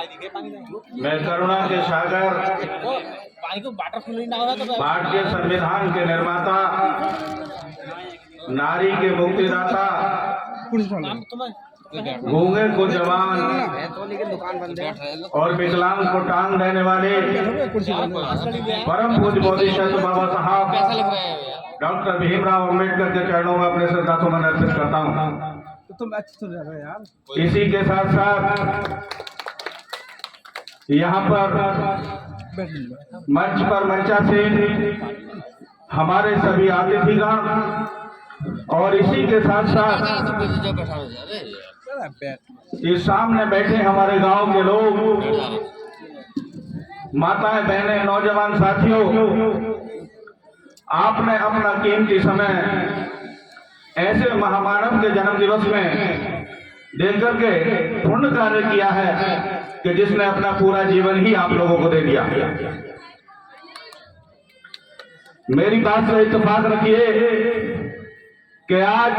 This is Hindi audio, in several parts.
मैं करुणा के सागर भारतीय संविधान के निर्माता, नारी के मुक्तिदाता, गूंगे को जवान और विकलांग को टांग देने वाले परम पूज्य बोधिसत्व बाबा साहब डॉक्टर भीमराव अंबेडकर के चरणों में अपने श्रद्धा सुमन अर्पित करता हूँ। इसी के साथ साथ यहाँ पर मंच पर मंचासीन हमारे सभी अतिथिगण और इसी के साथ साथ इस सामने बैठे हमारे गांव के लोग, माताएं, बहनें, नौजवान साथियों, आपने अपना कीमती समय ऐसे महामानव के जन्म दिवस में देकर के पुण्य कार्य किया है कि जिसने अपना पूरा जीवन ही आप लोगों को दे दिया। मेरी बात से इत्तेफाक रखिए कि आज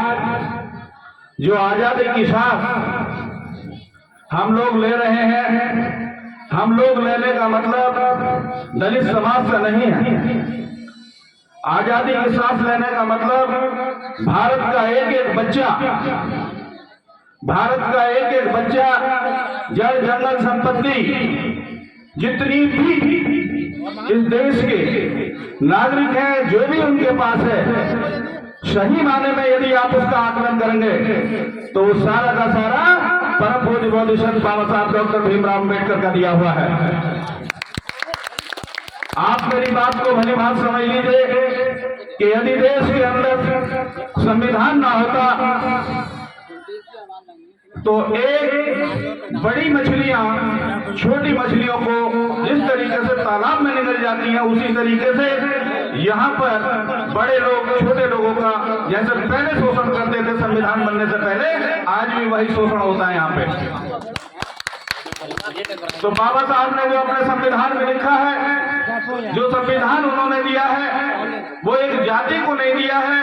जो आजादी की सांस हम लोग ले रहे हैं, हम लोग लेने का मतलब दलित समाज से नहीं है। आजादी की सांस लेने का मतलब भारत का एक एक बच्चा, भारत का एक एक बच्चा, जल जंगल संपत्ति जितनी भी इस देश के नागरिक हैं, जो भी उनके पास है, सही माने में यदि आप उसका आकलन करेंगे तो वो सारा का सारा परम पूज्य बोधिसत्व बाबा साहब डॉक्टर भीमराव अंबेडकर का दिया हुआ है। आप मेरी बात को भली भांति समझ लीजिए कि यदि देश के अंदर संविधान ना होता तो एक बड़ी मछलियां छोटी मछलियों को जिस तरीके से तालाब में निकल जाती हैं, उसी तरीके से यहाँ पर बड़े लोग छोटे लोगों का जैसे पहले शोषण करते थे संविधान बनने से पहले, आज भी वही शोषण होता है यहाँ पे। तो बाबा साहब ने जो अपने संविधान में लिखा है, जो संविधान उन्होंने दिया है, वो एक जाति को नहीं दिया है,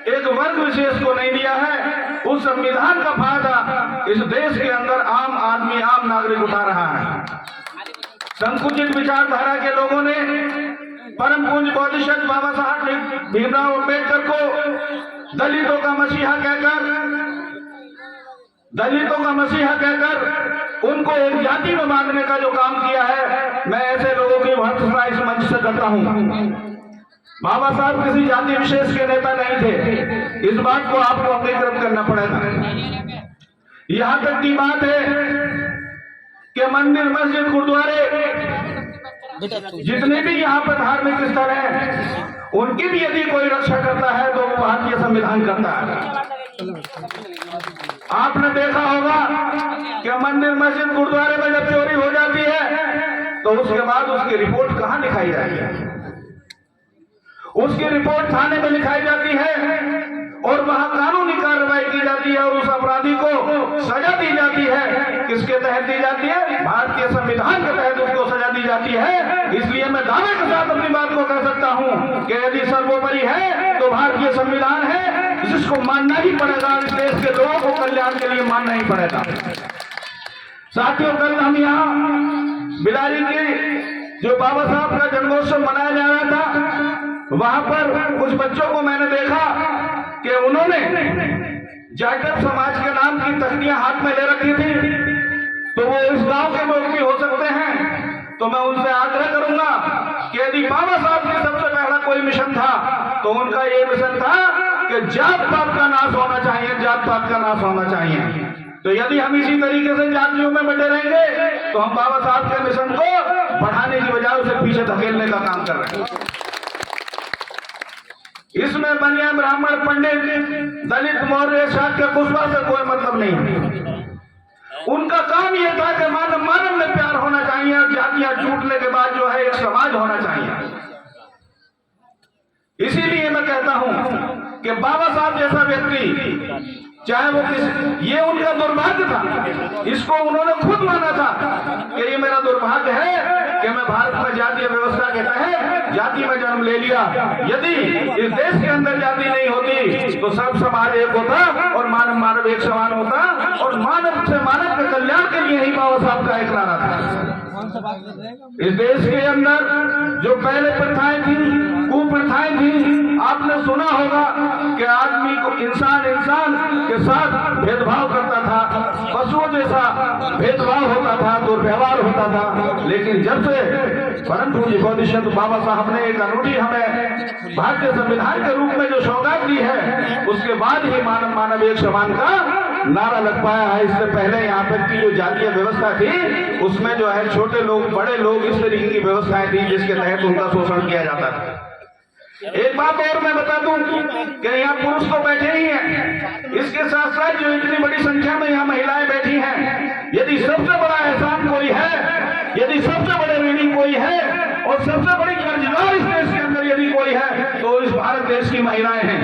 एक वर्ग विशेष को नहीं दिया है। उस संविधान का फायदा इस देश के अंदर आम आदमी, आम नागरिक उठा रहा है। संकुचित विचारधारा के लोगों ने परम पूज्य बोधिसत्व बाबा साहब भीमराव अंबेडकर को दलितों का मसीहा कहकर उनको एक जाति में बांधने का जो काम किया है, मैं ऐसे लोगों की भर्त्सना इस मंच से करता हूं। बाबा साहब किसी जाति विशेष के नेता नहीं थे, इस बात को आपको अंगीकृत करना पड़ेगा। यहां तक की बात है कि मंदिर, मस्जिद, गुरुद्वारे, जितने भी यहाँ पर धार्मिक स्थल हैं, उनकी भी यदि कोई रक्षा करता है तो वो भारतीय संविधान करता है। आपने देखा होगा कि मंदिर, मस्जिद, गुरुद्वारे में जब चोरी हो जाती है तो उसके बाद उसकी रिपोर्ट कहाँ लिखाई जाती है? उसकी रिपोर्ट थाने में लिखाई जाती है और वहां कानूनी कार्रवाई की जाती है और उस अपराधी को सजा दी जाती है। किसके तहत दी जाती है? भारतीय संविधान के तहत उसको सजा दी जाती है। इसलिए मैं दावे के साथ अपनी बात को कह सकता हूं कि यदि सर्वोपरि है तो भारतीय संविधान है, जिसको मानना ही पड़ेगा। इस देश के लोगों को कल्याण के लिए मानना ही पड़ेगा। साथियों, कल हम यहाँ बिलारी के जो बाबा साहब का जन्मोत्सव मनाया जा रहा था, वहां पर कुछ बच्चों को मैंने देखा कि उन्होंने जाटव समाज के नाम की तख्तियां हाथ में ले रखी थी। तो वो इस गांव के लोग भी हो सकते हैं, तो मैं उनसे आग्रह करूंगा कि यदि बाबा साहब के सबसे पहला कोई मिशन था तो उनका ये मिशन था कि जात पात का नाश होना चाहिए, जात पात का नाश होना चाहिए। तो यदि हम इसी तरीके से जातियों में बटे रहेंगे तो हम बाबा साहब के मिशन को बढ़ाने की बजाय उसे पीछे धकेलने का काम कर रहे हैं। इसमें बनिया, ब्राह्मण, पंडित, दलित, मौर्य, शाक्य, कुशवा से कोई मतलब नहीं है। उनका काम यह था कि मानव मानव में प्यार होना चाहिए, जातियां टूटने के बाद जो है एक समाज होना चाहिए। इसीलिए मैं कहता हूं कि बाबा साहब जैसा व्यक्ति, चाहे वो ये उनका दुर्भाग्य था, इसको उन्होंने खुद माना था कि ये मेरा दुर्भाग्य है कि मैं भारत में जातीय व्यवस्था के तहत जाति में जन्म ले लिया। यदि इस देश के अंदर जाति नहीं होती तो सब समाज एक होता और मानव मानव एक समान होता और मानव से मानव के कल्याण के लिए ही बाबा साहब का एक नारा था। इस देश के अंदर जो पहले प्रथाएं थी, कुप्रथाएं थी, आपने सुना होगा कि आदमी को इंसान के साथ भेदभाव करता था, पशुओं जैसा भेदभाव होता था, दुर्व्यवहार होता था। लेकिन जब से परम पूज्य बोधिसत्व बाबा साहब ने एक अनूठी हमें भारतीय संविधान के रूप में जो सौगात दी है, उसके बाद ही मानव मानव एक समान का नारा लग पाया है। इससे पहले यहाँ पर की जो जातीय व्यवस्था थी उसमें जो है छोटे लोग बड़े लोग इस तरीके की व्यवस्थाएं थी जिसके तहत उनका शोषण किया जाता था। एक बात और मैं बता दूं कि यहाँ पुरुष तो बैठे ही हैं, इसके साथ साथ जो इतनी बड़ी संख्या में यहाँ महिलाएं बैठी हैं, यदि सबसे बड़ा एहसान कोई है, यदि सबसे बड़े ऋणी कोई है और सबसे बड़ी कर्जदार इस देश के अंदर यदि कोई है तो इस भारत देश की महिलाएं हैं।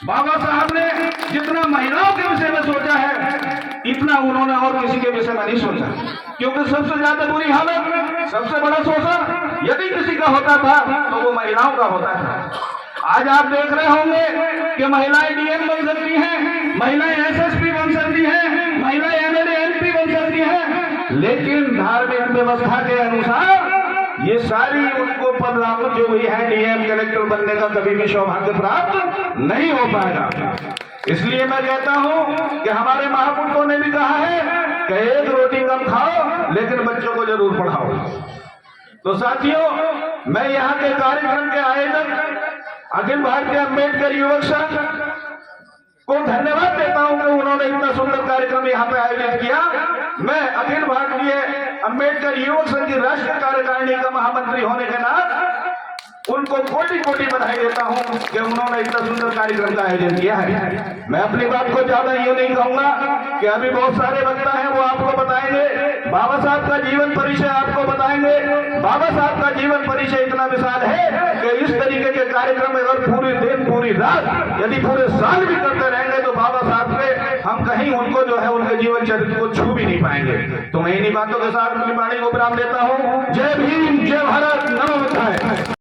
बाबा साहब ने जितना महिलाओं के विषय में सोचा है इतना उन्होंने और किसी के विषय में नहीं सोचा, क्योंकि सबसे ज्यादा बुरी हालत, सबसे बड़ा शोषण यदि किसी का होता था तो वो महिलाओं का होता था। आज आप देख रहे होंगे कि महिलाएं डीएम बन सकती हैं, महिलाएं एसएसपी बन सकती हैं, महिलाएं एमएलए एमपी बन सकती हैं, लेकिन धार्मिक व्यवस्था के अनुसार ये सारी उनको पद जो भी है डीएम कलेक्टर बनने का कभी भी सौभाग्य प्राप्त नहीं हो पाएगा। इसलिए मैं कहता हूं कि हमारे महापुरुषों ने भी कहा है कि एक रोटी कम खाओ लेकिन बच्चों को जरूर पढ़ाओ। तो साथियों, मैं यहाँ के कार्यक्रम के आयोजक अखिल भारतीय अम्बेडकर युवक संघ को धन्यवाद देता हूं कि उन्होंने इतना सुंदर कार्यक्रम यहाँ पे आयोजित किया। मैं अखिल भारतीय अम्बेडकर युवक संघ की राष्ट्रीय कार्यकारिणी का महामंत्री होने के नाते उनको कोटि कोटि बधाई देता हूं कि उन्होंने इतना सुंदर कार्यक्रम का आयोजन किया है। मैं अपनी बात को ज्यादा यूं नहीं कहूंगा कि अभी बहुत सारे वक्ता हैं, वो आपको बताएंगे, बाबा साहब का जीवन परिचय आपको बताएंगे। बाबा साहब का जीवन परिचय इतना विशाल है कि इस तरीके के कार्यक्रम अगर पूरे दिन पूरी रात यदि पूरे साल भी करते रहेंगे तो बाबा साहब पे हम कहीं उनको जो है उनके जीवन चरित्र को छू भी नहीं पाएंगे। तो मैं इन्हीं बातों के साथ अपनी वाणी को विराम देता हूँ। जय भीम, जय भारत, नमो बुद्धाय।